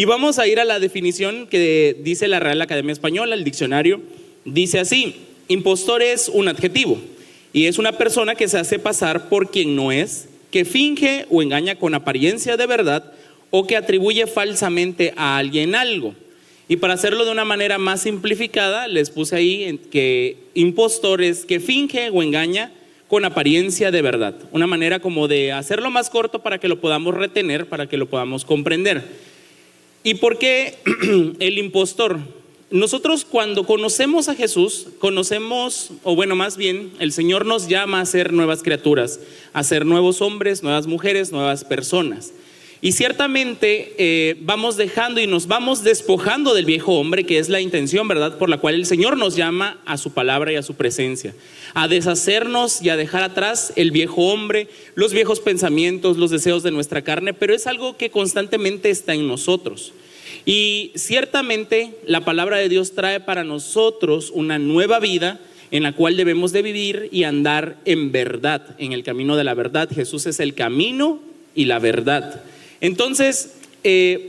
Y vamos a ir a la definición que dice la Real Academia Española, el diccionario. Dice así: impostor es un adjetivo y es una persona que se hace pasar por quien no es, que finge o engaña con apariencia de verdad o que atribuye falsamente a alguien algo. Y para hacerlo de una manera más simplificada, les puse ahí que impostor es que finge o engaña con apariencia de verdad. Una manera como de hacerlo más corto para que lo podamos retener, para que lo podamos comprender. ¿Y por qué el impostor? Nosotros cuando conocemos a Jesús, conocemos, o bueno, más bien, el Señor nos llama a ser nuevas criaturas, a ser nuevos hombres, nuevas mujeres, nuevas personas. Y ciertamente vamos dejando y nos vamos despojando del viejo hombre, que es la intención, ¿verdad?, por la cual el Señor nos llama a su palabra y a su presencia, a deshacernos y a dejar atrás el viejo hombre, los viejos pensamientos, los deseos de nuestra carne, pero es algo que constantemente está en nosotros. Y ciertamente la palabra de Dios trae para nosotros una nueva vida en la cual debemos de vivir y andar en verdad, en el camino de la verdad. Jesús es el camino y la verdad. Entonces,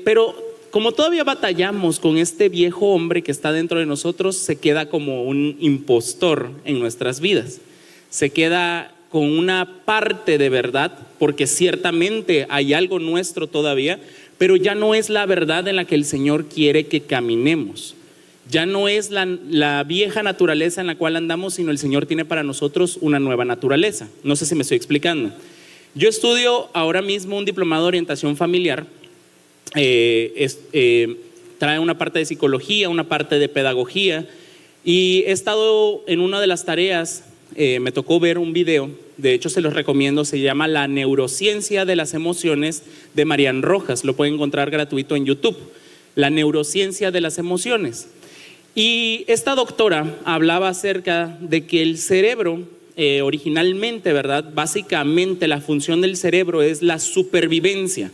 pero como todavía batallamos con este viejo hombre que está dentro de nosotros, se queda como un impostor en nuestras vidas. Se queda con una parte de verdad, porque ciertamente hay algo nuestro todavía, pero ya no es la verdad en la que el Señor quiere que caminemos. Ya no es la vieja naturaleza en la cual andamos, sino el Señor tiene para nosotros una nueva naturaleza. No sé si me estoy explicando. Yo estudio ahora mismo un diplomado de orientación familiar. Trae una parte de psicología, una parte de pedagogía, y he estado en una de las tareas, me tocó ver un video, de hecho se los recomiendo, se llama La neurociencia de las emociones, de Marian Rojas, lo pueden encontrar gratuito en YouTube, La neurociencia de las emociones. Y esta doctora hablaba acerca de que el cerebro, originalmente, ¿verdad?, básicamente la función del cerebro es la supervivencia.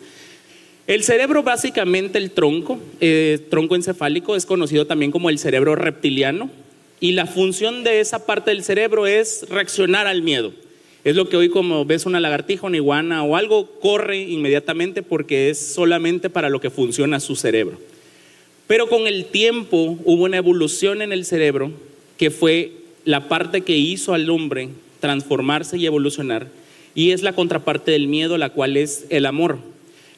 El cerebro, básicamente el tronco encefálico, es conocido también como el cerebro reptiliano, y la función de esa parte del cerebro es reaccionar al miedo. Es lo que hoy, como ves una lagartija, una iguana o algo, corre inmediatamente porque es solamente para lo que funciona su cerebro. Pero con el tiempo hubo una evolución en el cerebro que fue la parte que hizo al hombre transformarse y evolucionar, y es la contraparte del miedo, la cual es el amor.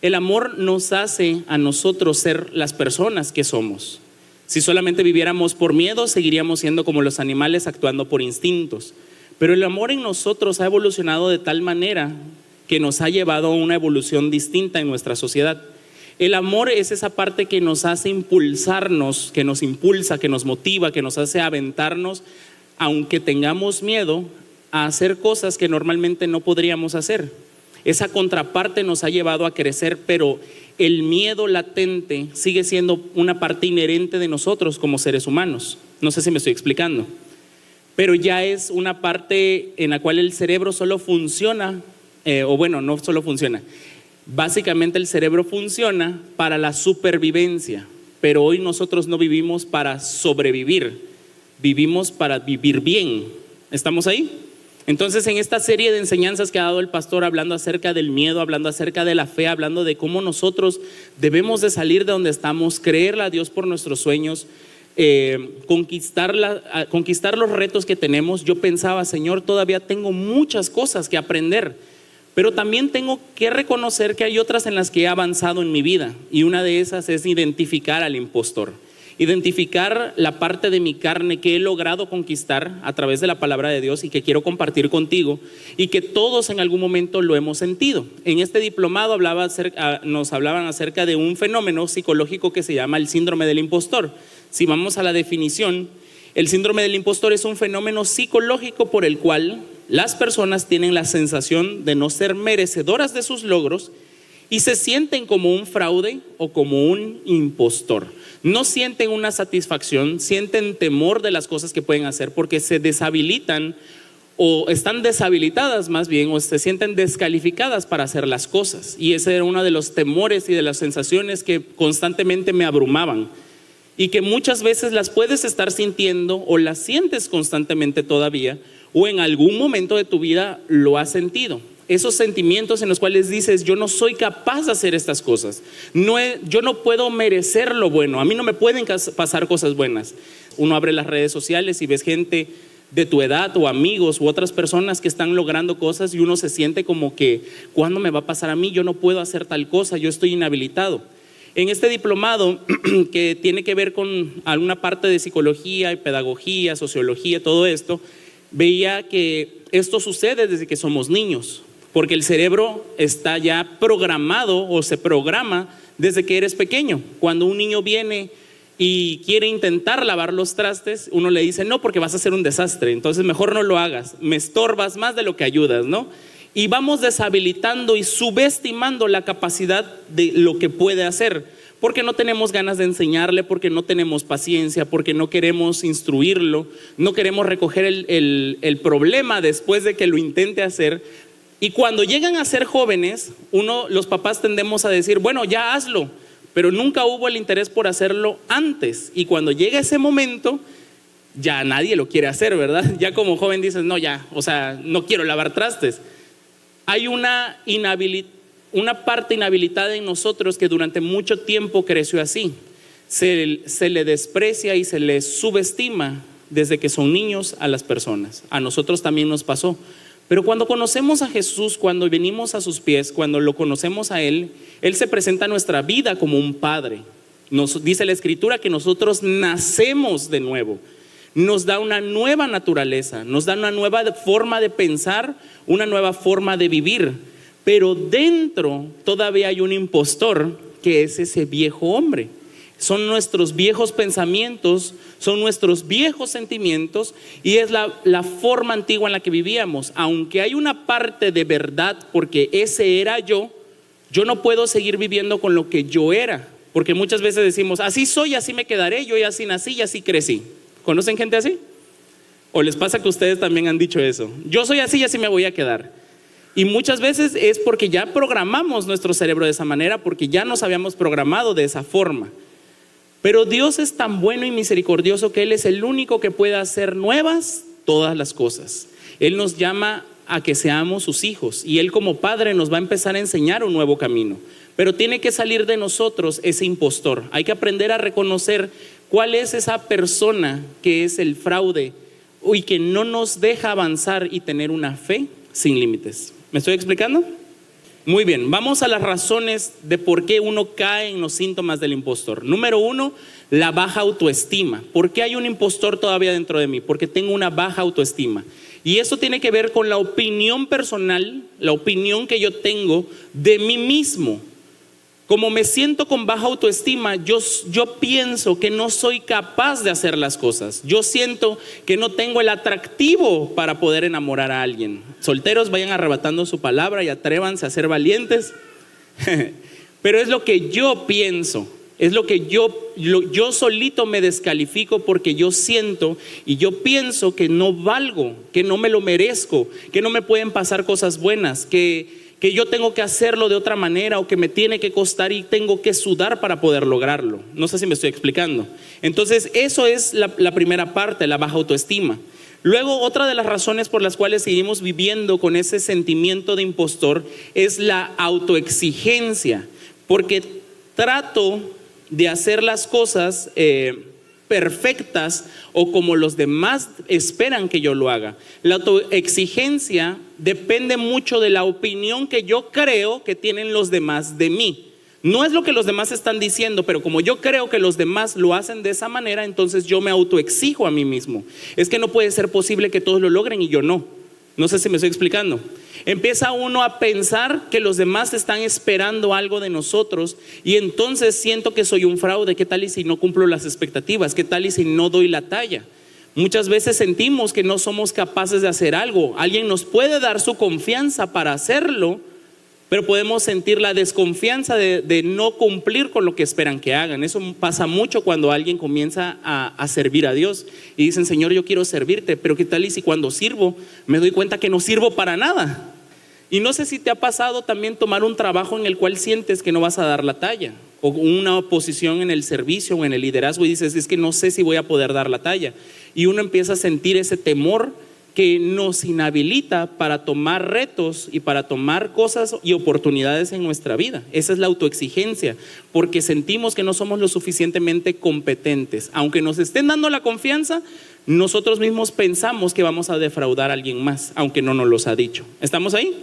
El amor nos hace a nosotros ser las personas que somos. Si solamente viviéramos por miedo, seguiríamos siendo como los animales, actuando por instintos. Pero el amor en nosotros ha evolucionado de tal manera que nos ha llevado a una evolución distinta en nuestra sociedad. El amor es esa parte que nos hace impulsarnos, que nos impulsa, que nos motiva, que nos hace aventarnos, aunque tengamos miedo, a hacer cosas que normalmente no podríamos hacer. Esa contraparte nos ha llevado a crecer, pero el miedo latente sigue siendo una parte inherente de nosotros como seres humanos. No sé si me estoy explicando, pero ya es una parte en la cual el cerebro solo funciona, no solo funciona. Básicamente el cerebro funciona para la supervivencia, pero hoy nosotros no vivimos para sobrevivir, vivimos para vivir bien. ¿Estamos ahí? Entonces, en esta serie de enseñanzas que ha dado el pastor, hablando acerca del miedo, hablando acerca de la fe, hablando de cómo nosotros debemos de salir de donde estamos, creerle a Dios por nuestros sueños, conquistar los retos que tenemos, yo pensaba, Señor, todavía tengo muchas cosas que aprender, pero también tengo que reconocer que hay otras en las que he avanzado en mi vida, y una de esas es identificar al impostor. Identificar la parte de mi carne que he logrado conquistar a través de la palabra de Dios y que quiero compartir contigo, y que todos en algún momento lo hemos sentido. En este diplomado nos hablaban acerca de un fenómeno psicológico que se llama el síndrome del impostor. Si vamos a la definición, el síndrome del impostor es un fenómeno psicológico por el cual las personas tienen la sensación de no ser merecedoras de sus logros y se sienten como un fraude o como un impostor. No sienten una satisfacción, sienten temor de las cosas que pueden hacer porque se deshabilitan o están deshabilitadas más bien, o se sienten descalificadas para hacer las cosas. Y ese era uno de los temores y de las sensaciones que constantemente me abrumaban y que muchas veces las puedes estar sintiendo o las sientes constantemente todavía, o en algún momento de tu vida lo has sentido. esos sentimientos en los cuales dices, yo no soy capaz de hacer estas cosas, yo no puedo merecer lo bueno, a mí no me pueden pasar cosas buenas. Uno abre las redes sociales y ves gente de tu edad o amigos u otras personas que están logrando cosas y uno se siente como que, ¿cuándo me va a pasar a mí? Yo no puedo hacer tal cosa, yo estoy inhabilitado. En este diplomado que tiene que ver con alguna parte de psicología y pedagogía, sociología, todo esto, veía que esto sucede desde que somos niños, porque el cerebro está ya programado o se programa desde que eres pequeño. Cuando un niño viene y quiere intentar lavar los trastes, uno le dice, no, porque vas a hacer un desastre, entonces mejor no lo hagas, me estorbas más de lo que ayudas, ¿no? Y vamos deshabilitando y subestimando la capacidad de lo que puede hacer, porque no tenemos ganas de enseñarle, porque no tenemos paciencia, porque no queremos instruirlo, no queremos recoger el problema después de que lo intente hacer. Y cuando llegan a ser jóvenes, los papás tendemos a decir, bueno, ya hazlo, pero nunca hubo el interés por hacerlo antes. Y cuando llega ese momento, ya nadie lo quiere hacer, ¿verdad? Ya como joven dices, no, ya, o sea, no quiero lavar trastes. Hay una parte inhabilitada en nosotros que durante mucho tiempo creció así. Se le desprecia y se le subestima desde que son niños a las personas. A nosotros también nos pasó. Pero cuando conocemos a Jesús, cuando venimos a sus pies, cuando lo conocemos a Él, Él se presenta a nuestra vida como un Padre. Nos dice la Escritura que nosotros nacemos de nuevo. Nos da una nueva naturaleza, nos da una nueva forma de pensar, una nueva forma de vivir. Pero dentro todavía hay un impostor que es ese viejo hombre. Son nuestros viejos pensamientos, son nuestros viejos sentimientos y es la forma antigua en la que vivíamos. Aunque hay una parte de verdad, porque ese era yo no puedo seguir viviendo con lo que yo era. Porque muchas veces decimos, así soy, así me quedaré, yo ya así nací y así crecí. ¿Conocen gente así? ¿O les pasa que ustedes también han dicho eso? Yo soy así y así me voy a quedar. Y muchas veces es porque ya programamos nuestro cerebro de esa manera, porque ya nos habíamos programado de esa forma. Pero Dios es tan bueno y misericordioso que Él es el único que puede hacer nuevas todas las cosas. Él nos llama a que seamos sus hijos y Él como Padre nos va a empezar a enseñar un nuevo camino. Pero tiene que salir de nosotros ese impostor. Hay que aprender a reconocer cuál es esa persona que es el fraude y que no nos deja avanzar y tener una fe sin límites. ¿Me estoy explicando? Muy bien, vamos a las razones de por qué uno cae en los síntomas del impostor. Número 1, la baja autoestima. ¿Por qué hay un impostor todavía dentro de mí? Porque tengo una baja autoestima. Y eso tiene que ver con la opinión personal, la opinión que yo tengo de mí mismo. Como me siento con baja autoestima, yo pienso que no soy capaz de hacer las cosas. Yo siento que no tengo el atractivo para poder enamorar a alguien. Solteros, vayan arrebatando su palabra y atrévanse a ser valientes. Pero es lo que yo pienso, es lo que yo solito me descalifico porque yo siento y yo pienso que no valgo, que no me lo merezco, que no me pueden pasar cosas buenas, que yo tengo que hacerlo de otra manera o que me tiene que costar y tengo que sudar para poder lograrlo. No sé si me estoy explicando. Entonces eso es la primera parte, la baja autoestima. Luego, otra de las razones por las cuales seguimos viviendo con ese sentimiento de impostor es la autoexigencia, porque trato de hacer las cosas perfectas o como los demás esperan que yo lo haga. La autoexigencia depende mucho de la opinión que yo creo que tienen los demás de mí. No es lo que los demás están diciendo, pero como yo creo que los demás lo hacen de esa manera, entonces yo me autoexijo a mí mismo. Es que no puede ser posible que todos lo logren y yo no. No sé si me estoy explicando. Empieza uno a pensar que los demás están esperando algo de nosotros y entonces siento que soy un fraude. ¿Qué tal y si no cumplo las expectativas? ¿Qué tal y si no doy la talla? Muchas veces sentimos que no somos capaces de hacer algo. Alguien nos puede dar su confianza para hacerlo, pero podemos sentir la desconfianza de no cumplir con lo que esperan que hagan. Eso pasa mucho cuando alguien comienza a servir a Dios y dicen, Señor, yo quiero servirte, pero ¿qué tal y si cuando sirvo me doy cuenta que no sirvo para nada? Y no sé si te ha pasado también tomar un trabajo en el cual sientes que no vas a dar la talla, o una posición en el servicio o en el liderazgo y dices, es que no sé si voy a poder dar la talla. Y uno empieza a sentir ese temor que nos inhabilita para tomar retos y para tomar cosas y oportunidades en nuestra vida. Esa es la autoexigencia, porque sentimos que no somos lo suficientemente competentes. Aunque nos estén dando la confianza, nosotros mismos pensamos que vamos a defraudar a alguien más, aunque no nos los ha dicho. ¿Estamos ahí?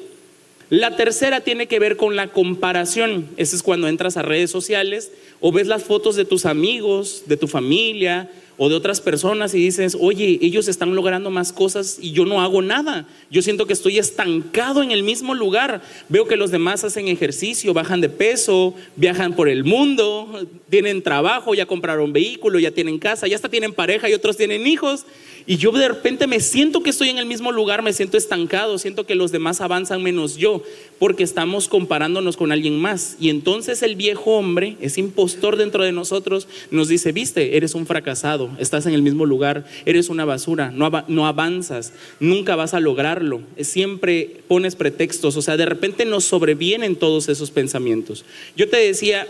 La tercera tiene que ver con la comparación. Ese es cuando entras a redes sociales o ves las fotos de tus amigos, de tu familia o de otras personas y dices, oye, ellos están logrando más cosas y yo no hago nada. Yo siento que estoy estancado en el mismo lugar. Veo que los demás hacen ejercicio, bajan de peso, viajan por el mundo, tienen trabajo, ya compraron vehículo, ya tienen casa, ya hasta tienen pareja y otros tienen hijos. Y yo de repente me siento que estoy en el mismo lugar, me siento estancado, siento que los demás avanzan menos yo, porque estamos comparándonos con alguien más. Y entonces el viejo hombre, ese impostor dentro de nosotros, nos dice, viste, eres un fracasado, estás en el mismo lugar, eres una basura, no avanzas, nunca vas a lograrlo, siempre pones pretextos. O sea, de repente nos sobrevienen todos esos pensamientos. Yo te decía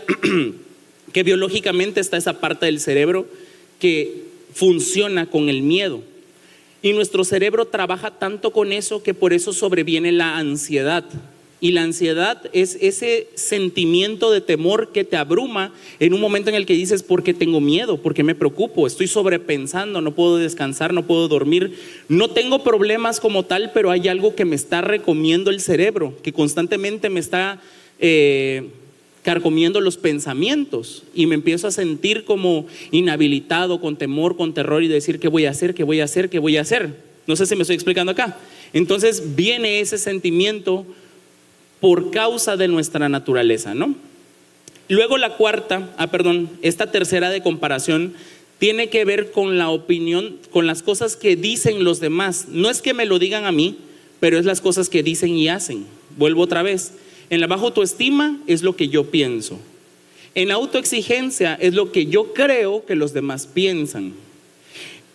que biológicamente está esa parte del cerebro que funciona con el miedo, y nuestro cerebro trabaja tanto con eso que por eso sobreviene la ansiedad. Y la ansiedad es ese sentimiento de temor que te abruma en un momento en el que dices, ¿por qué tengo miedo? ¿Por qué me preocupo? Estoy sobrepensando, no puedo descansar, no puedo dormir. No tengo problemas como tal, pero hay algo que me está recomiendo el cerebro, que constantemente me está carcomiendo los pensamientos, y me empiezo a sentir como inhabilitado, con temor, con terror, y decir, ¿qué voy a hacer? ¿Qué voy a hacer? ¿Qué voy a hacer? No sé si me estoy explicando acá. Entonces viene ese sentimiento por causa de nuestra naturaleza, ¿no? Luego la cuarta, esta tercera de comparación tiene que ver con la opinión, con las cosas que dicen los demás. No es que me lo digan a mí, pero es las cosas que dicen y hacen. Vuelvo otra vez. En la baja autoestima es lo que yo pienso. En la autoexigencia es lo que yo creo que los demás piensan.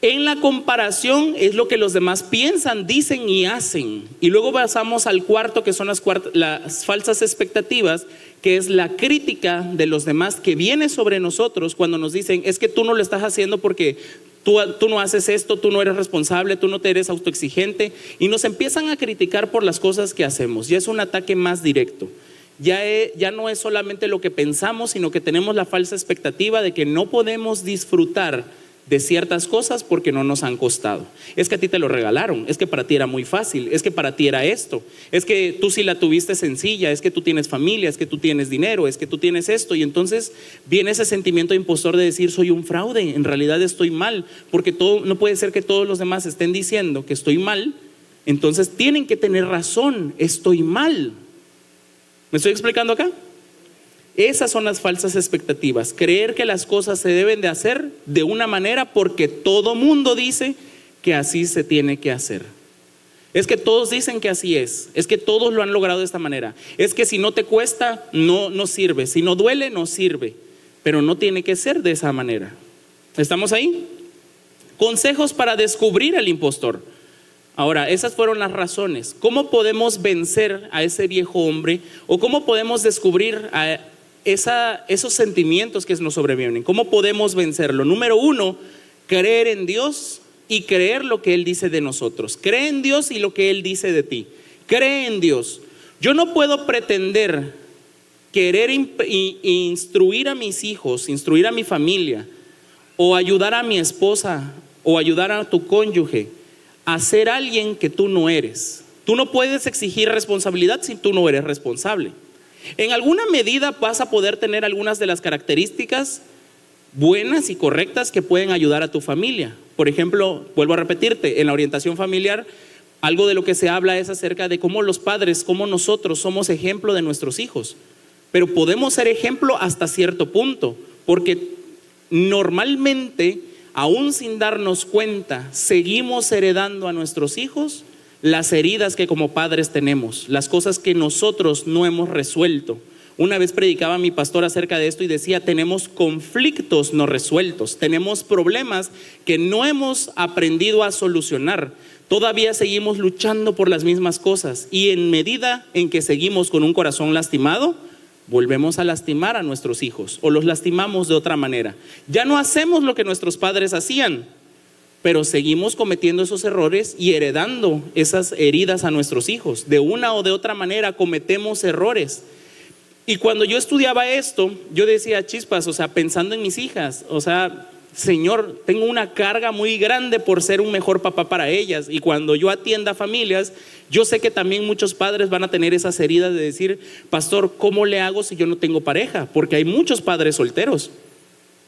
En la comparación es lo que los demás piensan, dicen y hacen. Y luego pasamos al cuarto, que son las falsas expectativas, que es la crítica de los demás que viene sobre nosotros cuando nos dicen, es que tú no lo estás haciendo porque tú no haces esto, tú no eres responsable, tú no te eres autoexigente, y nos empiezan a criticar por las cosas que hacemos. Ya es un ataque más directo. Ya no es solamente lo que pensamos, sino que tenemos la falsa expectativa de que no podemos disfrutar de ciertas cosas porque no nos han costado. Es que a ti te lo regalaron, es que para ti era muy fácil, es que para ti era esto, es que tú sí la tuviste sencilla, es que tú tienes familia, es que tú tienes dinero, es que tú tienes esto. Y entonces viene ese sentimiento de impostor de decir, soy un fraude, en realidad estoy mal, porque no puede ser que todos los demás estén diciendo que estoy mal, entonces tienen que tener razón, estoy mal. ¿Me estoy explicando acá? Esas son las falsas expectativas, creer que las cosas se deben de hacer de una manera porque todo mundo dice que así se tiene que hacer. Es que todos dicen que así es que todos lo han logrado de esta manera, es que si no te cuesta no sirve, si no duele no sirve, pero no tiene que ser de esa manera. ¿Estamos ahí? Consejos para descubrir al impostor. Ahora, esas fueron las razones. ¿Cómo podemos vencer a ese viejo hombre? ¿O cómo podemos descubrir a esos sentimientos que nos sobrevienen? ¿Cómo podemos vencerlo? Número 1, creer en Dios y creer lo que Él dice de nosotros. Cree en Dios y lo que Él dice de ti. Cree en Dios. Yo no puedo pretender querer instruir a mis hijos, instruir a mi familia, o ayudar a mi esposa, o ayudar a tu cónyuge a ser alguien que tú no eres. Tú no puedes exigir responsabilidad si tú no eres responsable. En alguna medida vas a poder tener algunas de las características buenas y correctas que pueden ayudar a tu familia. Por ejemplo, vuelvo a repetirte, en la orientación familiar, algo de lo que se habla es acerca de cómo los padres, cómo nosotros somos ejemplo de nuestros hijos. Pero podemos ser ejemplo hasta cierto punto, porque normalmente, aún sin darnos cuenta, seguimos heredando a nuestros hijos las heridas que como padres tenemos, las cosas que nosotros no hemos resuelto. Una vez predicaba mi pastor acerca de esto y decía, tenemos conflictos no resueltos, tenemos problemas que no hemos aprendido a solucionar. Todavía seguimos luchando por las mismas cosas, y en medida en que seguimos con un corazón lastimado, volvemos a lastimar a nuestros hijos o los lastimamos de otra manera. Ya no hacemos lo que nuestros padres hacían, pero seguimos cometiendo esos errores y heredando esas heridas a nuestros hijos. De una o de otra manera cometemos errores. Y cuando yo estudiaba esto, yo decía, chispas, o sea, pensando en mis hijas, o sea, Señor, tengo una carga muy grande por ser un mejor papá para ellas. Y cuando yo atienda familias, yo sé que también muchos padres van a tener esas heridas de decir, pastor, ¿cómo le hago si yo no tengo pareja? Porque hay muchos padres solteros,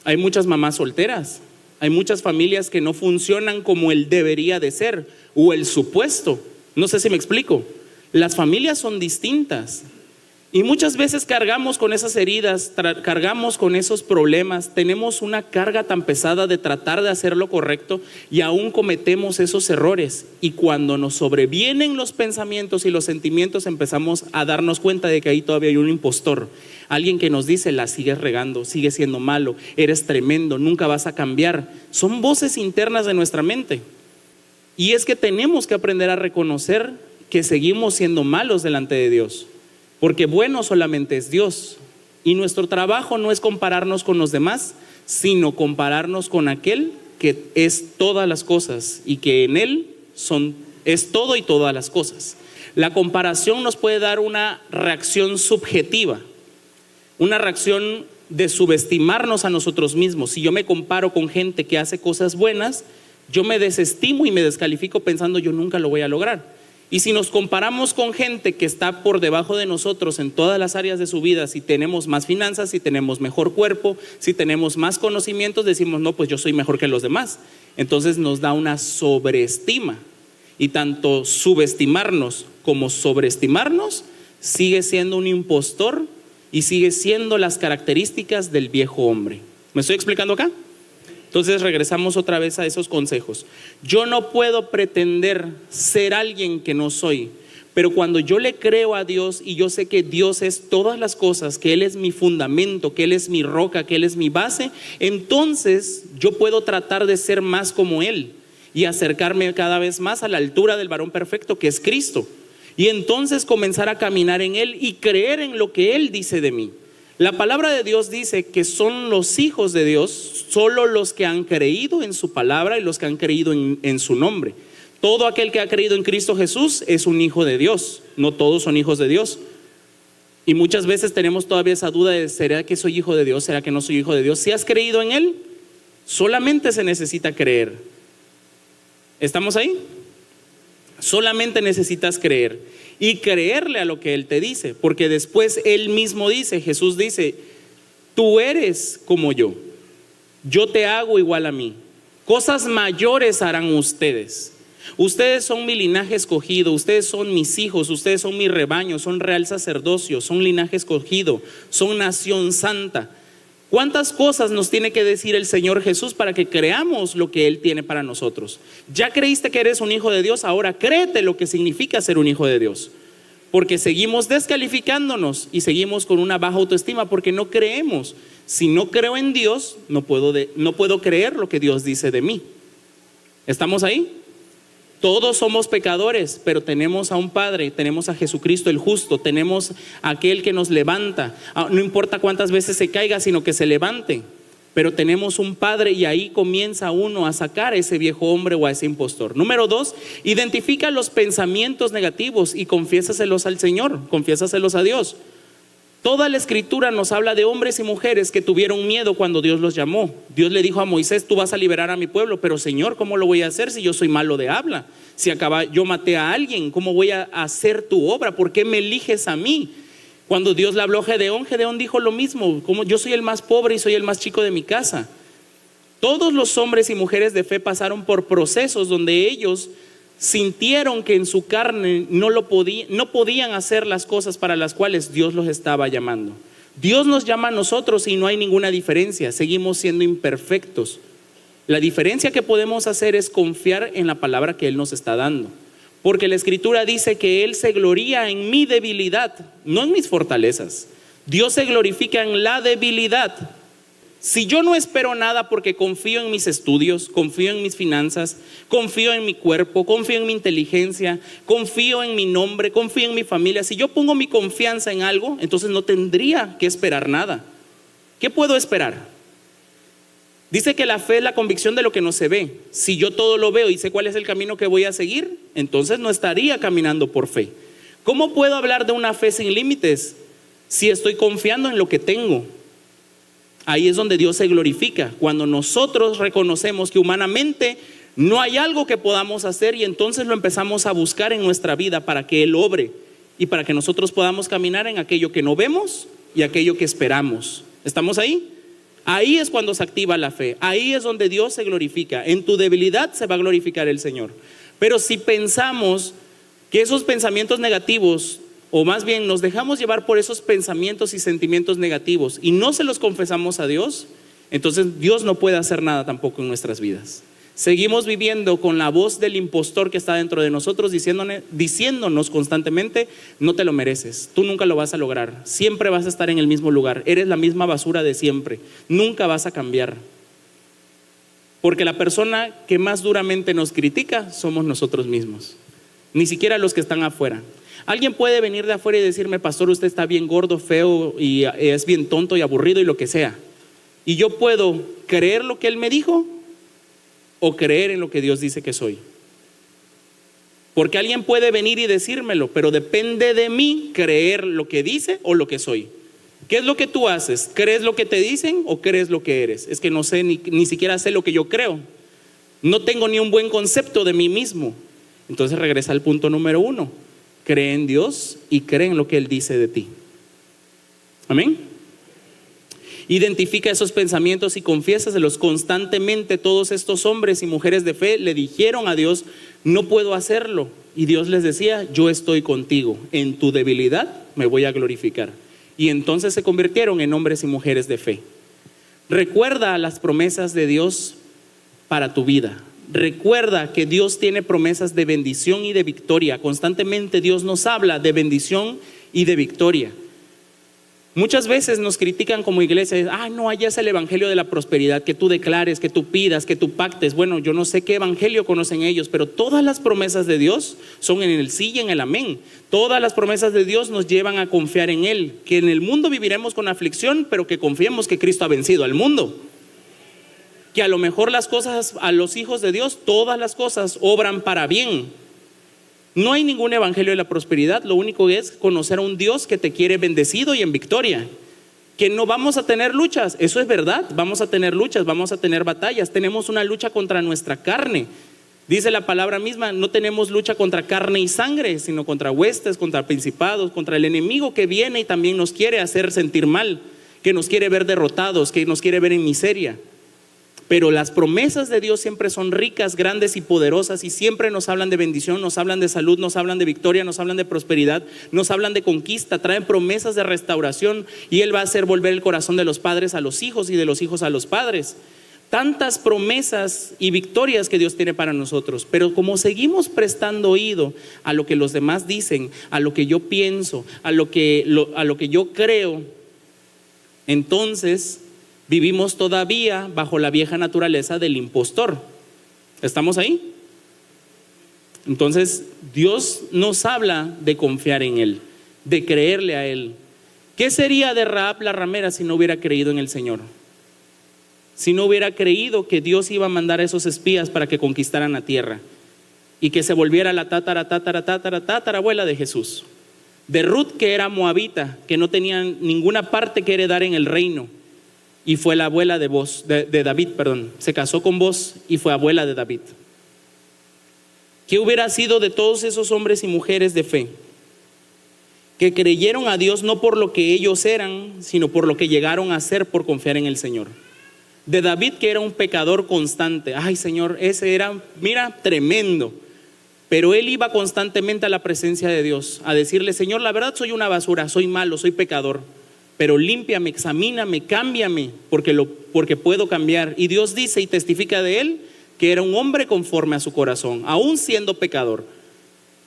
hay muchas mamás solteras, hay muchas familias que no funcionan como el debería de ser o el supuesto. No sé si me explico. Las familias son distintas. Y muchas veces cargamos con esas heridas, cargamos con esos problemas, tenemos una carga tan pesada de tratar de hacer lo correcto y aún cometemos esos errores. Y cuando nos sobrevienen los pensamientos y los sentimientos, empezamos a darnos cuenta de que ahí todavía hay un impostor. Alguien que nos dice, la sigues regando, sigues siendo malo, eres tremendo, nunca vas a cambiar. Son voces internas de nuestra mente. Y es que tenemos que aprender a reconocer que seguimos siendo malos delante de Dios. Porque bueno solamente es Dios. Y nuestro trabajo no es compararnos con los demás, sino compararnos con aquel que es todas las cosas y que en Él es todo y todas las cosas. La comparación nos puede dar una reacción subjetiva, una reacción de subestimarnos a nosotros mismos. Si yo me comparo con gente que hace cosas buenas, yo me desestimo y me descalifico pensando yo nunca lo voy a lograr. Y si nos comparamos con gente que está por debajo de nosotros en todas las áreas de su vida, si tenemos más finanzas, si tenemos mejor cuerpo, si tenemos más conocimientos, decimos no, pues yo soy mejor que los demás. Entonces nos da una sobreestima. Y tanto subestimarnos como sobreestimarnos sigue siendo un impostor y sigue siendo las características del viejo hombre. ¿Me estoy explicando acá? Entonces regresamos otra vez a esos consejos. Yo no puedo pretender ser alguien que no soy, pero cuando yo le creo a Dios y yo sé que Dios es todas las cosas, que Él es mi fundamento, que Él es mi roca, que Él es mi base, entonces yo puedo tratar de ser más como Él y acercarme cada vez más a la altura del varón perfecto que es Cristo. Y entonces comenzar a caminar en Él y creer en lo que Él dice de mí. La palabra de Dios dice que son los hijos de Dios solo los que han creído en su palabra y los que han creído en su nombre. Todo aquel que ha creído en Cristo Jesús es un hijo de Dios. No todos son hijos de Dios. Y muchas veces tenemos todavía esa duda de ¿será que soy hijo de Dios? ¿Será que no soy hijo de Dios? Si has creído en Él, solamente se necesita creer. ¿Estamos ahí? Solamente necesitas creer. Y creerle a lo que Él te dice, porque después Él mismo dice, Jesús dice, tú eres como yo te hago igual a mí, cosas mayores harán ustedes. Ustedes son mi linaje escogido, ustedes son mis hijos, ustedes son mi rebaño, son real sacerdocio, son linaje escogido, son nación santa. ¿Cuántas cosas nos tiene que decir el Señor Jesús para que creamos lo que Él tiene para nosotros? Ya creíste que eres un hijo de Dios, ahora créete lo que significa ser un hijo de Dios. Porque seguimos descalificándonos y seguimos con una baja autoestima porque no creemos. Si no creo en Dios, no puedo creer lo que Dios dice de mí. ¿Estamos ahí? Todos somos pecadores, pero tenemos a un Padre, tenemos a Jesucristo el justo, tenemos a aquel que nos levanta. No importa cuántas veces se caiga, sino que se levante. Pero tenemos un Padre y ahí comienza uno a sacar a ese viejo hombre o a ese impostor. Número 2, identifica los pensamientos negativos y confiésaselos al Señor, confiésaselos a Dios. Toda la escritura nos habla de hombres y mujeres que tuvieron miedo cuando Dios los llamó. Dios le dijo a Moisés, tú vas a liberar a mi pueblo, pero Señor, ¿cómo lo voy a hacer si yo soy malo de habla? Si yo maté a alguien, ¿cómo voy a hacer tu obra? ¿Por qué me eliges a mí? Cuando Dios le habló a Gedeón dijo lo mismo, como yo soy el más pobre y soy el más chico de mi casa. Todos los hombres y mujeres de fe pasaron por procesos donde ellos sintieron que en su carne no podían hacer las cosas para las cuales Dios los estaba llamando. Dios nos llama a nosotros y no hay ninguna diferencia, seguimos siendo imperfectos. La diferencia que podemos hacer es confiar en la palabra que Él nos está dando, porque la escritura dice que Él se gloría en mi debilidad, no en mis fortalezas. Dios se glorifica en la debilidad. Si yo no espero nada porque confío en mis estudios, confío en mis finanzas, confío en mi cuerpo, confío en mi inteligencia, confío en mi nombre, confío en mi familia, si yo pongo mi confianza en algo, entonces no tendría que esperar nada. ¿Qué puedo esperar? Dice que la fe es la convicción de lo que no se ve. Si yo todo lo veo y sé cuál es el camino que voy a seguir, entonces no estaría caminando por fe. ¿Cómo puedo hablar de una fe sin límites si estoy confiando en lo que tengo? Ahí es donde Dios se glorifica, cuando nosotros reconocemos que humanamente no hay algo que podamos hacer y entonces lo empezamos a buscar en nuestra vida para que Él obre y para que nosotros podamos caminar en aquello que no vemos y aquello que esperamos. ¿Estamos ahí? Ahí es cuando se activa la fe, ahí es donde Dios se glorifica. En tu debilidad se va a glorificar el Señor. Pero si pensamos que esos pensamientos negativos, o más bien nos dejamos llevar por esos pensamientos y sentimientos negativos y no se los confesamos a Dios, entonces Dios no puede hacer nada tampoco en nuestras vidas. Seguimos viviendo con la voz del impostor que está dentro de nosotros diciéndonos constantemente: no te lo mereces, tú nunca lo vas a lograr, siempre vas a estar en el mismo lugar, eres la misma basura de siempre, nunca vas a cambiar. Porque la persona que más duramente nos critica somos nosotros mismos, ni siquiera los que están afuera. Alguien puede venir de afuera y decirme: pastor, usted está bien gordo, feo y es bien tonto y aburrido y lo que sea. Y yo puedo creer lo que él me dijo o creer en lo que Dios dice que soy. Porque alguien puede venir y decírmelo, pero depende de mí creer lo que dice o lo que soy. ¿Qué es lo que tú haces? ¿Crees lo que te dicen o crees lo que eres? Es que no sé, ni siquiera sé lo que yo creo. No tengo ni un buen concepto de mí mismo. Entonces regresa al punto número 1. Cree en Dios y cree en lo que Él dice de ti. Amén. Identifica esos pensamientos y confiésaselos constantemente. Todos estos hombres y mujeres de fe le dijeron a Dios: no puedo hacerlo. Y Dios les decía: yo estoy contigo, en tu debilidad me voy a glorificar. Y entonces se convirtieron en hombres y mujeres de fe. Recuerda las promesas de Dios para tu vida. Recuerda que Dios tiene promesas de bendición y de victoria. Constantemente Dios nos habla de bendición y de victoria. Muchas veces nos critican como iglesia: no, allá es el evangelio de la prosperidad, que tú declares, que tú pidas, que tú pactes. Bueno, yo no sé qué evangelio conocen ellos, pero todas las promesas de Dios son en el sí y en el amén. Todas las promesas de Dios nos llevan a confiar en Él, que en el mundo viviremos con aflicción, pero que confiemos que Cristo ha vencido al mundo. Que a lo mejor las cosas, a los hijos de Dios, todas las cosas obran para bien. No hay ningún evangelio de la prosperidad, lo único es conocer a un Dios que te quiere bendecido y en victoria. Que no vamos a tener luchas, eso es verdad, vamos a tener luchas, vamos a tener batallas, tenemos una lucha contra nuestra carne. Dice la palabra misma: no tenemos lucha contra carne y sangre, sino contra huestes, contra principados, contra el enemigo que viene y también nos quiere hacer sentir mal, que nos quiere ver derrotados, que nos quiere ver en miseria. Pero las promesas de Dios siempre son ricas, grandes y poderosas, y siempre nos hablan de bendición, nos hablan de salud, nos hablan de victoria, nos hablan de prosperidad, nos hablan de conquista, traen promesas de restauración, y Él va a hacer volver el corazón de los padres a los hijos y de los hijos a los padres. Tantas promesas y victorias que Dios tiene para nosotros, pero como seguimos prestando oído a lo que los demás dicen, a lo que yo pienso, a lo que yo creo, entonces vivimos todavía bajo la vieja naturaleza del impostor. ¿Estamos ahí? Entonces Dios nos habla de confiar en Él, de creerle a Él. ¿Qué sería de Rahab la ramera si no hubiera creído en el Señor? Si no hubiera creído que Dios iba a mandar a esos espías para que conquistaran la tierra y que se volviera la tatarabuela de Jesús. De Ruth, que era moabita, que no tenía ninguna parte que heredar en el reino, y fue la abuela de David, se casó con Boz y fue abuela de David. ¿Qué hubiera sido de todos esos hombres y mujeres de fe que creyeron a Dios no por lo que ellos eran, sino por lo que llegaron a ser por confiar en el Señor? De David, que era un pecador constante. Ay, Señor, ese era, mira, tremendo. Pero él iba constantemente a la presencia de Dios a decirle: Señor, la verdad soy una basura, soy malo, soy pecador, pero límpiame, examíname, cámbiame, porque puedo cambiar. Y Dios dice y testifica de él que era un hombre conforme a su corazón, aún siendo pecador.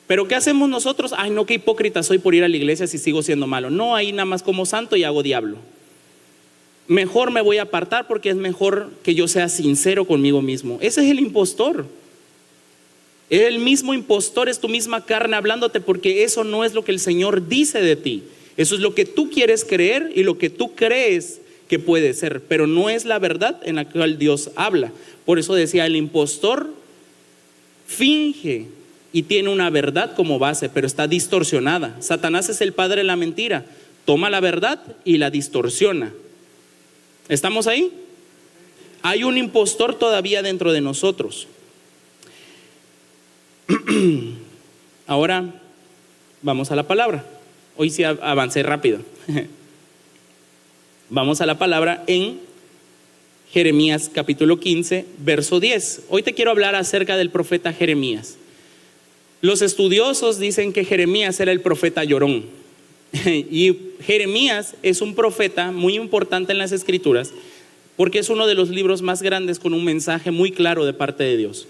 Pero ¿qué hacemos nosotros? Ay, no, qué hipócrita soy por ir a la iglesia si sigo siendo malo. No, ahí nada más como santo y hago diablo. Mejor me voy a apartar porque es mejor que yo sea sincero conmigo mismo. Ese es el impostor. El mismo impostor es tu misma carne hablándote, porque eso no es lo que el Señor dice de ti. Eso es lo que tú quieres creer y lo que tú crees que puede ser, pero no es la verdad en la cual Dios habla. Por eso decía, el impostor finge y tiene una verdad como base, pero está distorsionada. Satanás es el padre de la mentira, toma la verdad y la distorsiona. ¿Estamos ahí? Hay un impostor todavía dentro de nosotros. Ahora vamos a la palabra. Hoy sí avancé rápido. Vamos a la palabra en Jeremías capítulo 15, verso 10. Hoy te quiero hablar acerca del profeta Jeremías. Los estudiosos dicen que Jeremías era el profeta llorón. Y Jeremías es un profeta muy importante en las Escrituras porque es uno de los libros más grandes con un mensaje muy claro de parte de Dios.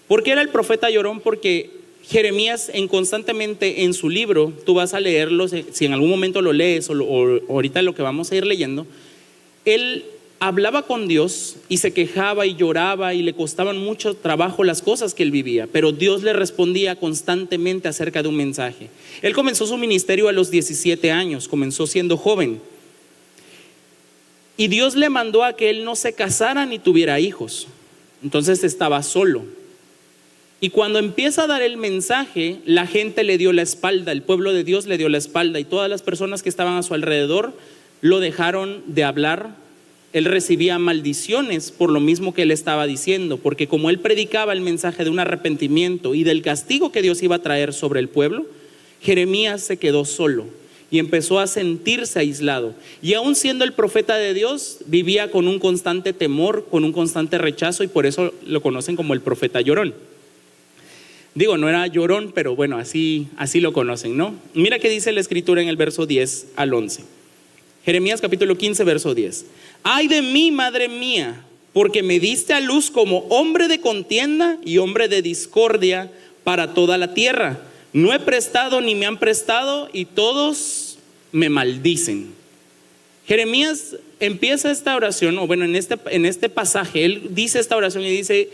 ¿Por qué era el profeta llorón? Porque Jeremías constantemente en su libro, tú vas a leerlo, si en algún momento lo lees o ahorita lo que vamos a ir leyendo, él hablaba con Dios y se quejaba y lloraba y le costaban mucho trabajo las cosas que él vivía, pero Dios le respondía constantemente acerca de un mensaje. Él comenzó su ministerio a los 17 años, comenzó siendo joven. Y Dios le mandó a que él no se casara ni tuviera hijos. Entonces estaba solo. Y cuando empieza a dar el mensaje, la gente le dio la espalda, el pueblo de Dios le dio la espalda y todas las personas que estaban a su alrededor lo dejaron de hablar. Él recibía maldiciones por lo mismo que él estaba diciendo, porque como él predicaba el mensaje de un arrepentimiento y del castigo que Dios iba a traer sobre el pueblo, Jeremías se quedó solo y empezó a sentirse aislado. Y aún siendo el profeta de Dios, vivía con un constante temor, con un constante rechazo, y por eso lo conocen como el profeta llorón. Digo, no era llorón, pero bueno, así lo conocen, ¿no? Mira qué dice la escritura en el verso 10 al 11. Jeremías capítulo 15, verso 10. Ay de mí, madre mía, porque me diste a luz como hombre de contienda y hombre de discordia para toda la tierra. No he prestado ni me han prestado y todos me maldicen. Jeremías empieza esta oración, o bueno, en este pasaje, él dice esta oración y dice: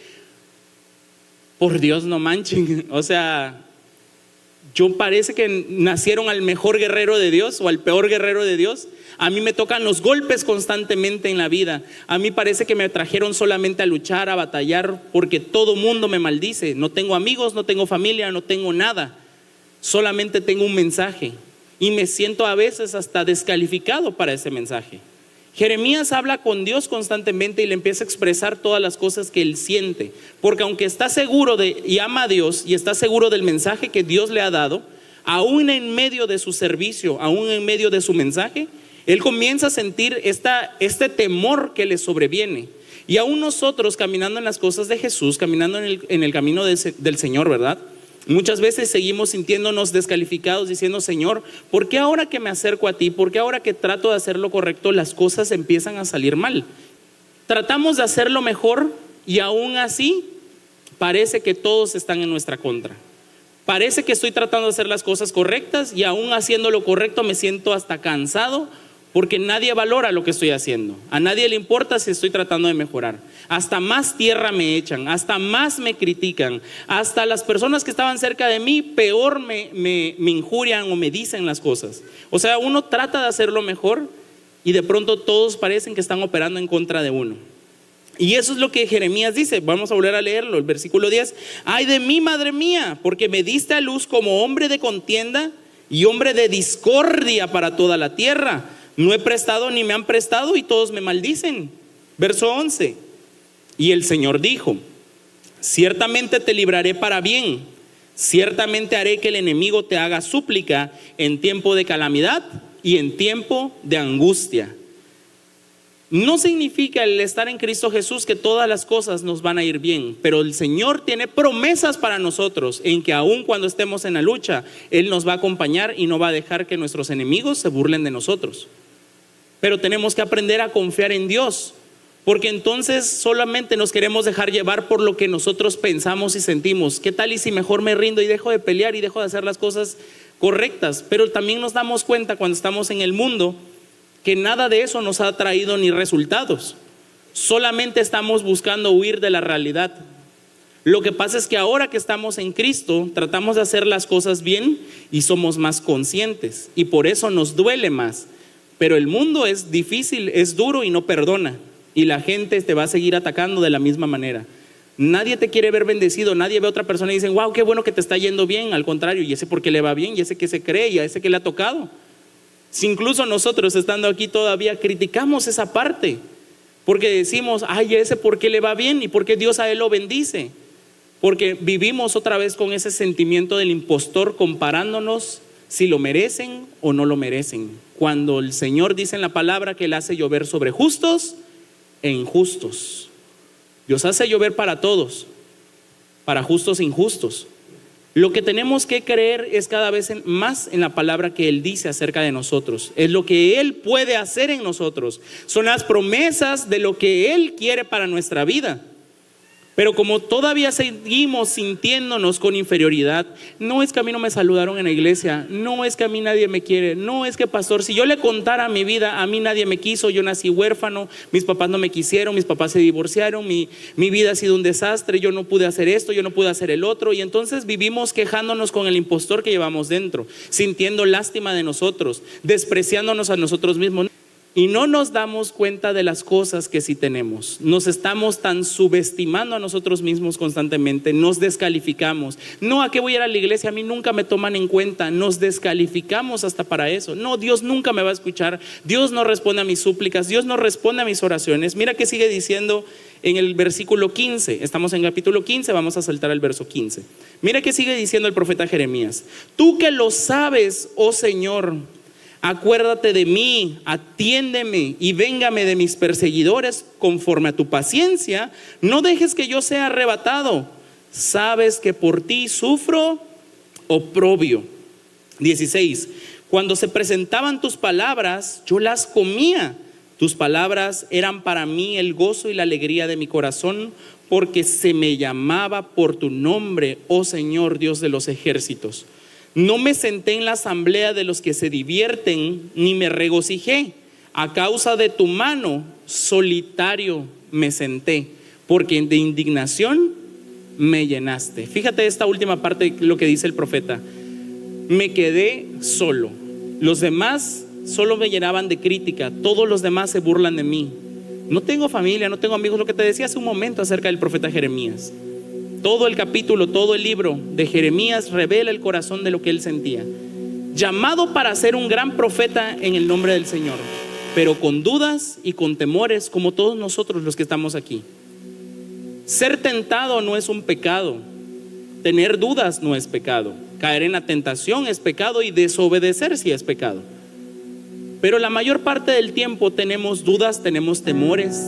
por Dios, no manchen, o sea, yo parece que nacieron al mejor guerrero de Dios o al peor guerrero de Dios. A mí me tocan los golpes constantemente en la vida. A mí parece que me trajeron solamente a luchar, a batallar, porque todo mundo me maldice. No tengo amigos, no tengo familia, no tengo nada. Solamente tengo un mensaje y me siento a veces hasta descalificado para ese mensaje. Jeremías habla con Dios constantemente y le empieza a expresar todas las cosas que él siente, porque aunque está seguro y ama a Dios y está seguro del mensaje que Dios le ha dado, aún en medio de su servicio, aún en medio de su mensaje, él comienza a sentir este temor que le sobreviene. Y aún nosotros, caminando en las cosas de Jesús, caminando en el camino del Señor, ¿verdad? Muchas veces seguimos sintiéndonos descalificados, diciendo: Señor, ¿por qué ahora que me acerco a ti, por qué ahora que trato de hacer lo correcto, las cosas empiezan a salir mal? Tratamos de hacerlo mejor y aún así parece que todos están en nuestra contra. Parece que estoy tratando de hacer las cosas correctas y aún haciendo lo correcto me siento hasta cansado, porque nadie valora lo que estoy haciendo. A nadie le importa si estoy tratando de mejorar. Hasta más tierra me echan, hasta más me critican, hasta las personas que estaban cerca de mí peor me injurian o me dicen las cosas. O sea, uno trata de hacerlo mejor y de pronto todos parecen que están operando en contra de uno. Y eso es lo que Jeremías dice. Vamos a volver a leerlo, el versículo 10. Ay de mí, madre mía, porque me diste a luz como hombre de contienda y hombre de discordia para toda la tierra. No he prestado ni me han prestado y todos me maldicen. Verso 11. Y el Señor dijo: ciertamente te libraré para bien, ciertamente haré que el enemigo te haga súplica en tiempo de calamidad y en tiempo de angustia. No significa el estar en Cristo Jesús que todas las cosas nos van a ir bien, pero el Señor tiene promesas para nosotros en que aun cuando estemos en la lucha, Él nos va a acompañar y no va a dejar que nuestros enemigos se burlen de nosotros. Pero tenemos que aprender a confiar en Dios, porque entonces solamente nos queremos dejar llevar por lo que nosotros pensamos y sentimos. ¿Qué tal y si mejor me rindo y dejo de pelear y dejo de hacer las cosas correctas? Pero también nos damos cuenta cuando estamos en el mundo que nada de eso nos ha traído ni resultados. Solamente estamos buscando huir de la realidad. Lo que pasa es que ahora que estamos en Cristo, tratamos de hacer las cosas bien y somos más conscientes, y por eso nos duele más. Pero el mundo es difícil, es duro y no perdona. Y la gente te va a seguir atacando de la misma manera. Nadie te quiere ver bendecido, nadie ve a otra persona y dicen, wow, qué bueno que te está yendo bien. Al contrario, y ese por qué le va bien, y ese que se cree, y a ese que le ha tocado. Si incluso nosotros estando aquí todavía criticamos esa parte, porque decimos, ay, ese por qué le va bien y por qué Dios a él lo bendice. Porque vivimos otra vez con ese sentimiento del impostor, comparándonos si lo merecen o no lo merecen. Cuando el Señor dice en la palabra que Él hace llover sobre justos e injustos. Dios hace llover para todos, para justos e injustos. Lo que tenemos que creer es cada vez más en la palabra que Él dice acerca de nosotros. Es lo que Él puede hacer en nosotros. Son las promesas de lo que Él quiere para nuestra vida. Pero como todavía seguimos sintiéndonos con inferioridad, no es que a mí no me saludaron en la iglesia, no es que a mí nadie me quiere, no es que pastor, si yo le contara mi vida, a mí nadie me quiso, yo nací huérfano, mis papás no me quisieron, mis papás se divorciaron, mi vida ha sido un desastre, yo no pude hacer esto, yo no pude hacer el otro, y entonces vivimos quejándonos con el impostor que llevamos dentro, sintiendo lástima de nosotros, despreciándonos a nosotros mismos. Y no nos damos cuenta de las cosas que sí tenemos. Nos estamos tan subestimando a nosotros mismos constantemente. Nos descalificamos. No, ¿a qué voy a ir a la iglesia? A mí nunca me toman en cuenta. Nos descalificamos hasta para eso. No, Dios nunca me va a escuchar. Dios no responde a mis súplicas. Dios no responde a mis oraciones. Mira que sigue diciendo en el versículo 15. Estamos en capítulo 15, vamos a saltar al verso 15. Mira que sigue diciendo el profeta Jeremías. Tú que lo sabes, oh Señor, acuérdate de mí, atiéndeme y véngame de mis perseguidores conforme a tu paciencia. No dejes que yo sea arrebatado. Sabes que por ti sufro oprobio. 16. Cuando se presentaban tus palabras, yo las comía. Tus palabras eran para mí el gozo y la alegría de mi corazón, porque se me llamaba por tu nombre, oh Señor, Dios de los ejércitos. No me senté en la asamblea de los que se divierten, ni me regocijé. A causa de tu mano, solitario me senté, porque de indignación me llenaste. Fíjate esta última parte, lo que dice el profeta. Me quedé solo. Los demás solo me llenaban de crítica. Todos los demás se burlan de mí. No tengo familia, no tengo amigos. Lo que te decía hace un momento acerca del profeta Jeremías. Todo el capítulo, todo el libro de Jeremías revela el corazón de lo que él sentía. Llamado para ser un gran profeta en el nombre del Señor, pero con dudas y con temores, como todos nosotros los que estamos aquí. Ser tentado no es un pecado. Tener dudas no es pecado. Caer en la tentación es pecado y desobedecer sí es pecado. Pero la mayor parte del tiempo tenemos dudas, tenemos temores.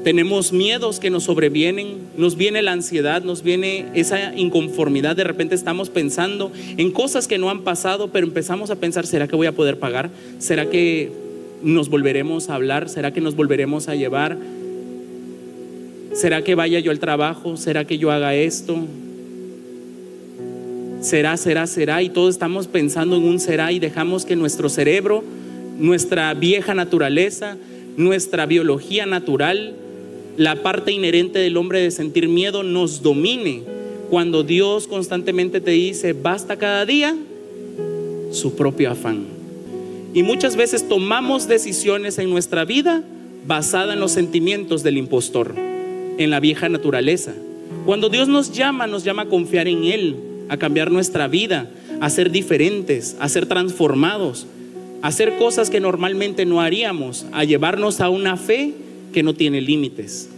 Tenemos miedos que nos sobrevienen, nos viene la ansiedad, nos viene esa inconformidad. De repente estamos pensando en cosas que no han pasado, pero empezamos a pensar, ¿será que voy a poder pagar? ¿Será que nos volveremos a hablar? ¿Será que nos volveremos a llevar? ¿Será que vaya yo al trabajo? ¿Será que yo haga esto? ¿Será? Y todos estamos pensando en un será y dejamos que nuestro cerebro, nuestra vieja naturaleza, nuestra biología natural, la parte inherente del hombre de sentir miedo nos domine, cuando Dios constantemente te dice, basta cada día su propio afán. Y muchas veces tomamos decisiones en nuestra vida basada en los sentimientos del impostor, en la vieja naturaleza. Cuando Dios nos llama a confiar en Él, a cambiar nuestra vida, a ser diferentes, a ser transformados, a hacer cosas que normalmente no haríamos, a llevarnos a una fe que no tiene límites,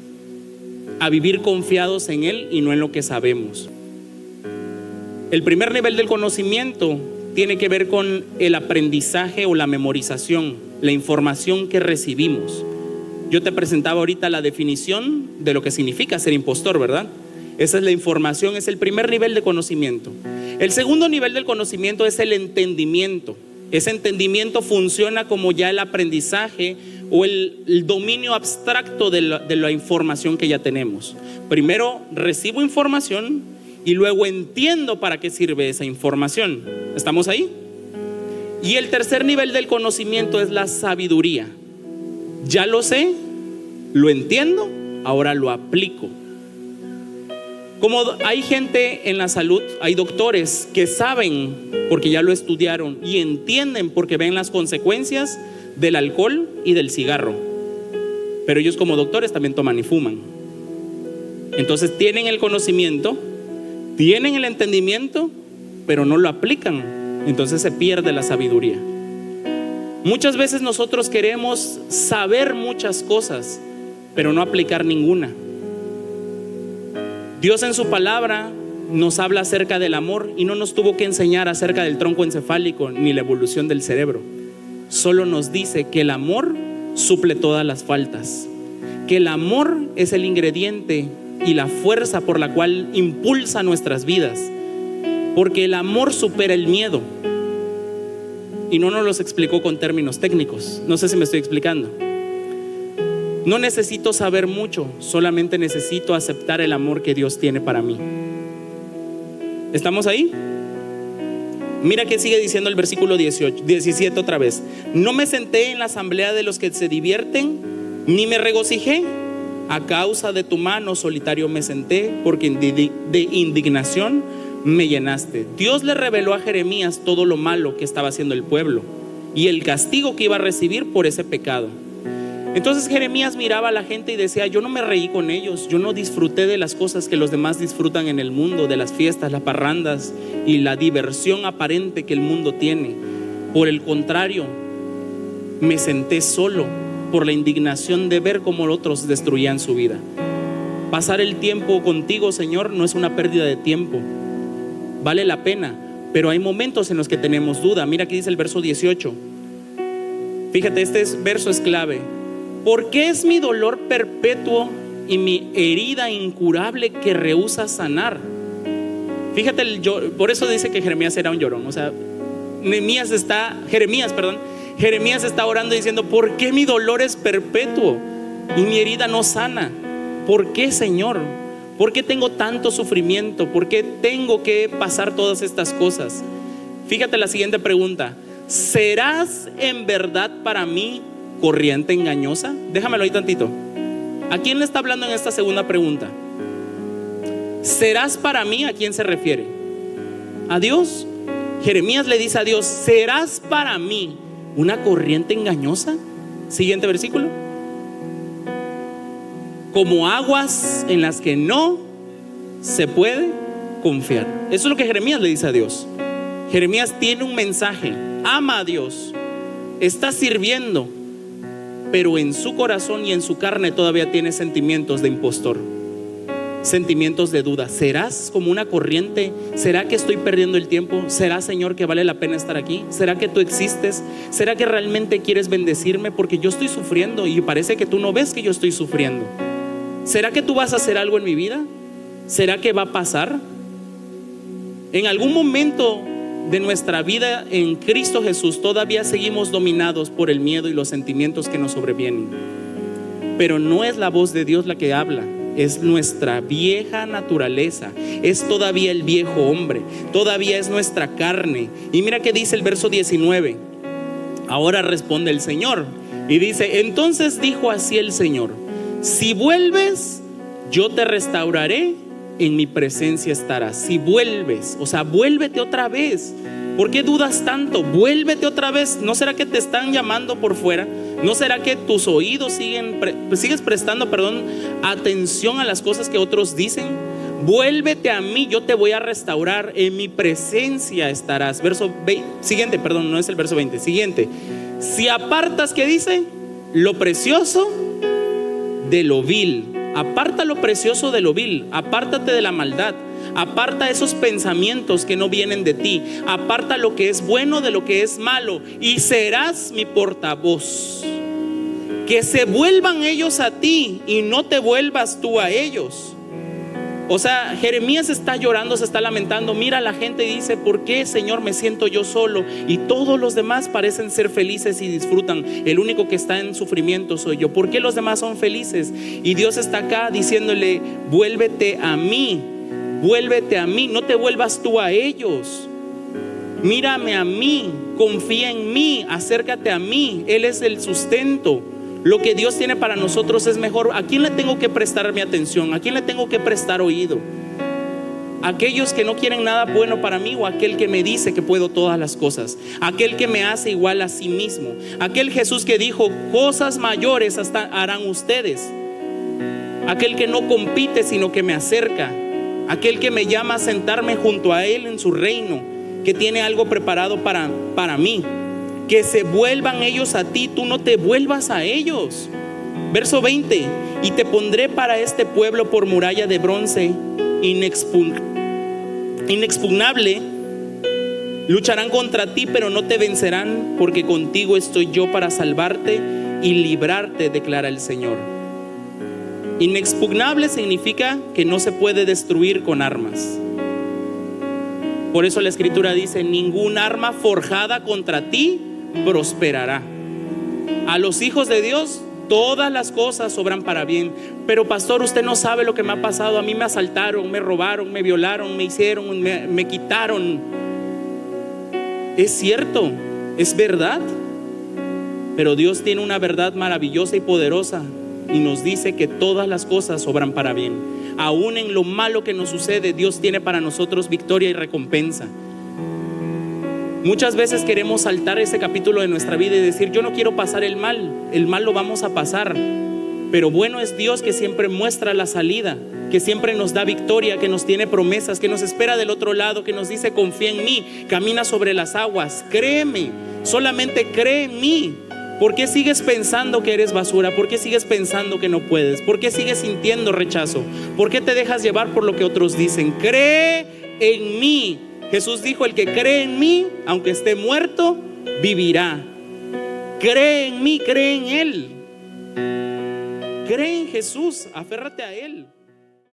a vivir confiados en Él y no en lo que sabemos. El primer nivel del conocimiento tiene que ver con el aprendizaje o la memorización, la información que recibimos. Yo te presentaba ahorita la definición de lo que significa ser impostor, ¿verdad? Esa es la información, es el primer nivel de conocimiento. El segundo nivel del conocimiento es el entendimiento. Ese entendimiento funciona como ya el aprendizaje o el dominio abstracto de la información que ya tenemos. Primero recibo información y luego entiendo para qué sirve esa información. ¿Estamos ahí? Y el tercer nivel del conocimiento es la sabiduría. Ya lo sé, lo entiendo, ahora lo aplico. Como hay gente en la salud, hay doctores que saben porque ya lo estudiaron y entienden porque ven las consecuencias del alcohol y del cigarro, pero ellos como doctores también toman y fuman. Entonces tienen el conocimiento, tienen el entendimiento, pero no lo aplican. Entonces se pierde la sabiduría. Muchas veces nosotros queremos saber muchas cosas, pero no aplicar ninguna. Dios en su palabra nos habla acerca del amor y no nos tuvo que enseñar acerca del tronco encefálico ni la evolución del cerebro. Solo nos dice que el amor suple todas las faltas, que el amor es el ingrediente y la fuerza por la cual impulsa nuestras vidas, porque el amor supera el miedo. Y no nos los explicó con términos técnicos. No sé si me estoy explicando. No necesito saber mucho, solamente necesito aceptar el amor que Dios tiene para mí. ¿Estamos ahí? Mira que sigue diciendo el versículo 17 otra vez. No me senté en la asamblea de los que se divierten, ni me regocijé. A causa de tu mano solitario me senté, porque de indignación me llenaste. Dios le reveló a Jeremías todo lo malo que estaba haciendo el pueblo y el castigo que iba a recibir por ese pecado. Entonces Jeremías miraba a la gente y decía: yo no me reí con ellos, yo no disfruté de las cosas que los demás disfrutan en el mundo, de las fiestas, las parrandas y la diversión aparente que el mundo tiene. Por el contrario, me senté solo por la indignación de ver cómo otros destruían su vida. Pasar el tiempo contigo, Señor, no es una pérdida de tiempo, vale la pena, pero hay momentos en los que tenemos duda. Mira aquí dice el verso 18. Fíjate, este verso es clave. ¿Por qué es mi dolor perpetuo y mi herida incurable que rehúsa sanar? Fíjate, por eso dice que Jeremías era un llorón. O sea, Jeremías está orando diciendo: ¿por qué mi dolor es perpetuo y mi herida no sana? ¿Por qué, Señor? ¿Por qué tengo tanto sufrimiento? ¿Por qué tengo que pasar todas estas cosas? Fíjate la siguiente pregunta: ¿serás en verdad para mí corriente engañosa? Déjamelo ahí tantito. ¿A quién le está hablando en esta segunda pregunta? ¿Serás para mí? ¿A quién se refiere? ¿A Dios? Jeremías le dice a Dios: ¿serás para mí una corriente engañosa? Siguiente versículo. Como aguas en las que no se puede confiar. Eso es lo que Jeremías le dice a Dios. Jeremías tiene un mensaje: ama a Dios, está sirviendo, pero en su corazón y en su carne todavía tiene sentimientos de impostor, sentimientos de duda. ¿Serás como una corriente? ¿Será que estoy perdiendo el tiempo? ¿Será, Señor, que vale la pena estar aquí? ¿Será que tú existes? ¿Será que realmente quieres bendecirme? Porque yo estoy sufriendo y parece que tú no ves que yo estoy sufriendo. ¿Será que tú vas a hacer algo en mi vida? ¿Será que va a pasar? En algún momento de nuestra vida en Cristo Jesús todavía seguimos dominados por el miedo y los sentimientos que nos sobrevienen, pero no es la voz de Dios la que habla, es nuestra vieja naturaleza, es todavía el viejo hombre, todavía es nuestra carne. Y mira que dice el verso 19. Ahora responde el Señor y dice: entonces dijo así el Señor: si vuelves, yo te restauraré, en mi presencia estarás. Si vuelves, o sea, vuélvete otra vez. ¿Por qué dudas tanto? Vuélvete otra vez. ¿No será que te están llamando por fuera? ¿No será que tus oídos sigues prestando atención a las cosas que otros dicen? Vuélvete a mí, yo te voy a restaurar, en mi presencia estarás. Siguiente, no es el verso 20. Siguiente. Si apartas, ¿qué dice? Lo precioso de lo vil. Aparta lo precioso de lo vil. Apártate de la maldad. Aparta esos pensamientos que no vienen de ti. Aparta lo que es bueno de lo que es malo, y serás mi portavoz. Que se vuelvan ellos a ti y no te vuelvas tú a ellos. O sea, Jeremías está llorando, se está lamentando. Mira a la gente y dice: ¿por qué, Señor, me siento yo solo? Y todos los demás parecen ser felices y disfrutan. El único que está en sufrimiento soy yo. ¿Por qué los demás son felices? Y Dios está acá diciéndole: vuélvete a mí, vuélvete a mí, no te vuelvas tú a ellos. Mírame a mí, confía en mí, acércate a mí. Él es el sustento. Lo que Dios tiene para nosotros es mejor. ¿A quién le tengo que prestar mi atención? ¿A quién le tengo que prestar oído? aquellos que no quieren nada bueno para mí, o aquel que me dice que puedo todas las cosas, aquel que me hace igual a sí mismo, aquel Jesús que dijo: cosas mayores hasta harán ustedes, aquel que no compite sino que me acerca, aquel que me llama a sentarme junto a Él en su reino, que tiene algo preparado para mí. Que se vuelvan ellos a ti, tú no te vuelvas a ellos. Verso 20: y te pondré para este pueblo por muralla de bronce inexpugnable. Lucharán contra ti, pero no te vencerán, porque contigo estoy yo para salvarte y librarte, declara el Señor. Inexpugnable significa que no se puede destruir con armas. Por eso la Escritura dice: ningún arma forjada contra ti prosperará. A los hijos de Dios todas las cosas obran para bien. Pero pastor, usted no sabe lo que me ha pasado. A mí me asaltaron, me robaron, me violaron, me hicieron, me quitaron. Es cierto, es verdad. Pero Dios tiene una verdad maravillosa y poderosa, y nos dice que todas las cosas obran para bien. Aún en lo malo que nos sucede, Dios tiene para nosotros victoria y recompensa. Muchas veces queremos saltar ese capítulo de nuestra vida y decir: yo no quiero pasar el mal lo vamos a pasar. Pero bueno es Dios, que siempre muestra la salida, que siempre nos da victoria, que nos tiene promesas, que nos espera del otro lado, que nos dice: confía en mí, camina sobre las aguas, créeme, solamente cree en mí. ¿Por qué sigues pensando que eres basura? ¿Por qué sigues pensando que no puedes? ¿Por qué sigues sintiendo rechazo? ¿Por qué te dejas llevar por lo que otros dicen? Cree en mí. Jesús dijo: el que cree en mí, aunque esté muerto, vivirá. Cree en mí, cree en Él. Cree en Jesús, aférrate a Él.